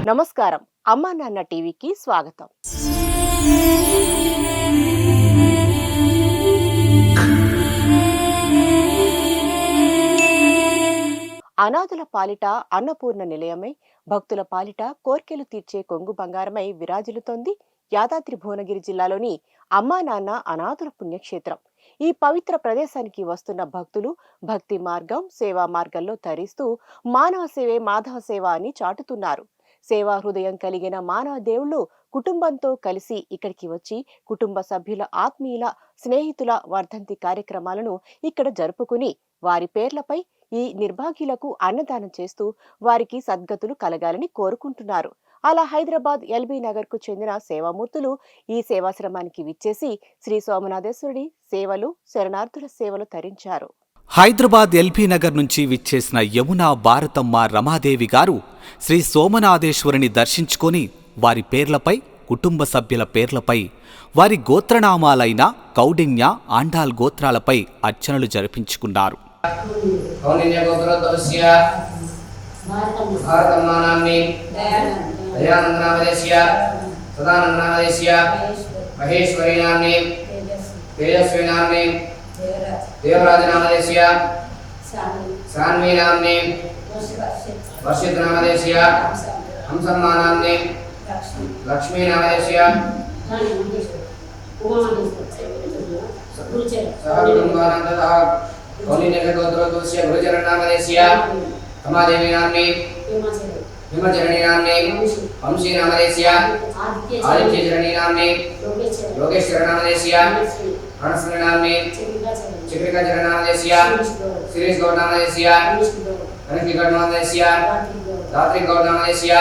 నమస్కారం. అమ్మా నాన్న టీవీకి స్వాగతం. అనాథుల పాలిట అన్నపూర్ణ నిలయమై, భక్తుల పాలిట కోర్కెలు తీర్చే కొంగు బంగారమై విరాజిల్లుతోంది యాదాద్రి భువనగిరి జిల్లాలోని అమ్మా నాన్న అనాథుల పుణ్యక్షేత్రం. ఈ పవిత్ర ప్రదేశానికి వస్తున్న భక్తులు భక్తి మార్గం, సేవా మార్గంలో తరిస్తూ మానవ సేవే మాధవ సేవ అని చాటుతున్నారు. సేవా హృదయం కలిగిన మానవ దేవుళ్ళు కుటుంబంతో కలిసి ఇక్కడికి వచ్చి కుటుంబ సభ్యుల ఆత్మీయుల స్నేహితుల వర్ధంతి కార్యక్రమాలను ఇక్కడ జరుపుకుని వారి పేర్లపై ఈ నిర్భాగ్యులకు అన్నదానం చేస్తూ వారికి సద్గతులు కలగాలని కోరుకుంటున్నారు. అలా హైదరాబాద్ ఎల్బీ నగర్ కు చెందిన సేవామూర్తులు ఈ సేవాశ్రమానికి విచ్చేసి శ్రీ సోమనాథేశ్వరుడి సేవలు, శరణార్థుల సేవలు తరించారు. హైదరాబాద్ ఎల్బీ నగర్ నుంచి విచ్చేసిన యమునా భారతమ్మ రమాదేవి గారు శ్రీ సోమనాథేశ్వరుని దర్శించుకొని వారి పేర్లపై, కుటుంబ సభ్యుల పేర్లపై, వారి గోత్రనామాలైన కౌడిన్య, ఆండాల్ గోత్రాలపై అర్చనలు జరిపించుకున్నారు. देवराज नामदेशीय सान्वी नामने वर्षित नामदेशीय हंसम्मा नामने लक्ष्मी नामदेशीय सहकुटुम्बानन्दतः कौलिन्यगोत्रोद्भूतस्य गुरुचरण नामदेशीय कमादेवी नामने हिमचरणी नामने वंशी नामदेशीय आदित्यचरणी नामने योगेश्वर नामदेशीय रणस्मृ नामने चित्रिका चरण नामदेशीय शिरीष गौड़ नामदेशीय कनकी गौड़ नामदेशीय धात्री गौड़ नामदेशीय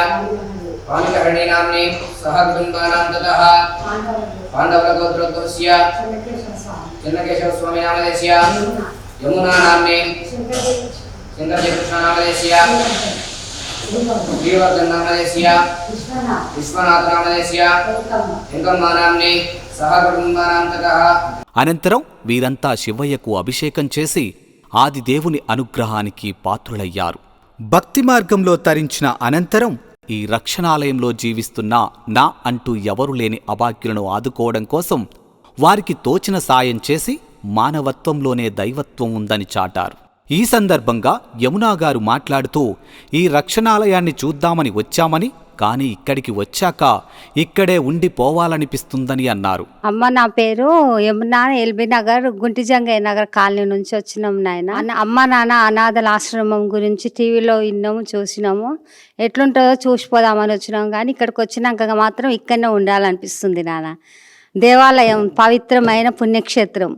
पानिकर्णी नामने सहकुटुम्बानां ततः पांडव गोत्रोद्भूतस्य चन्नकेशव स्वामी नामदेशीय यमुना नामने चंद्रजी कृष्ण नामदेशीय श्रीवर्धन नामदेशीय विश्वनाथ नामदेशीय इंकम्मा नामने सहकुटुम्बानां ततः. అనంతరం వీరంతా శివయ్యకు అభిషేకం చేసి ఆదిదేవుని అనుగ్రహానికి పాత్రులయ్యారు. భక్తి మార్గంలో తరించిన అనంతరం ఈ రక్షణాలయంలో జీవిస్తున్న నా అంటూ ఎవరు లేని అభాగ్యులను ఆదుకోవడం కోసం వారికి తోచిన సాయం చేసి మానవత్వంలోనే దైవత్వం ఉందని చాటారు. ఈ సందర్భంగా యమునా గారు మాట్లాడుతూ ఈ రక్షణాలయాన్ని చూద్దామని వచ్చామని, కానీ ఇక్కడికి వచ్చాక ఇక్కడే ఉండిపోవాలనిపిస్తుందని అన్నారు. అమ్మ, నా పేరు యమునా, ఎల్బీ నగర్ గుంటిజంగయ్య నగర్ కాలనీ నుంచి వచ్చినాం నాయన. అమ్మ నాన్న అనాథల ఆశ్రమం గురించి టీవీలో విన్నాము, చూసినాము. ఎట్లుంటుందో చూసిపోదామని వచ్చినాం, కానీ ఇక్కడికి వచ్చినాక మాత్రం ఇక్కడనే ఉండాలనిపిస్తుంది నాన్న. దేవాలయం పవిత్రమైన పుణ్యక్షేత్రం.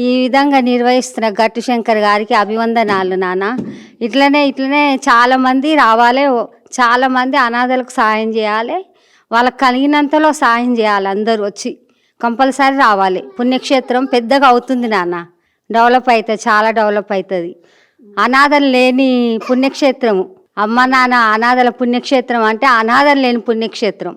ఈ విధంగా నిర్వహిస్తున్న గట్టు శంకర్ గారికి అభివందనాలు నాన్న. ఇట్లనే చాలామంది రావాలి, చాలామంది అనాథలకు సాయం చేయాలి, వాళ్ళకి కలిగినంతలో సాయం చేయాలి. అందరూ వచ్చి కంపల్సరీ రావాలి. పుణ్యక్షేత్రం పెద్దగా అవుతుంది నాన్న, డెవలప్ అవుతుంది, చాలా డెవలప్ అవుతుంది. అనాథలు లేని పుణ్యక్షేత్రము అమ్మ నాన్న అనాథల పుణ్యక్షేత్రం అంటే అనాథలు లేని పుణ్యక్షేత్రం.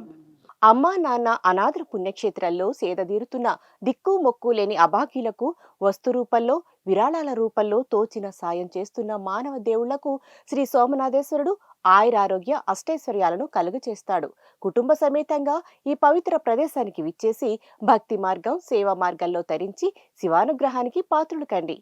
అమ్మా నాన్న అనాథల పుణ్యక్షేత్రాల్లో సేదదీరుతున్న దిక్కు మొక్కు లేని అభాగ్యులకు వస్తు రూపంలో, విరాళాల రూపంలో తోచిన సాయం చేస్తున్న మానవ దేవుళ్లకు శ్రీ సోమనాథేశ్వరుడు ఆయురారోగ్య అష్టైశ్వర్యాలను కలుగచేస్తాడు. కుటుంబ సమేతంగా ఈ పవిత్ర ప్రదేశానికి విచ్చేసి భక్తి మార్గం, సేవా మార్గంలో తరించి శివానుగ్రహానికి పాత్రులు కండి.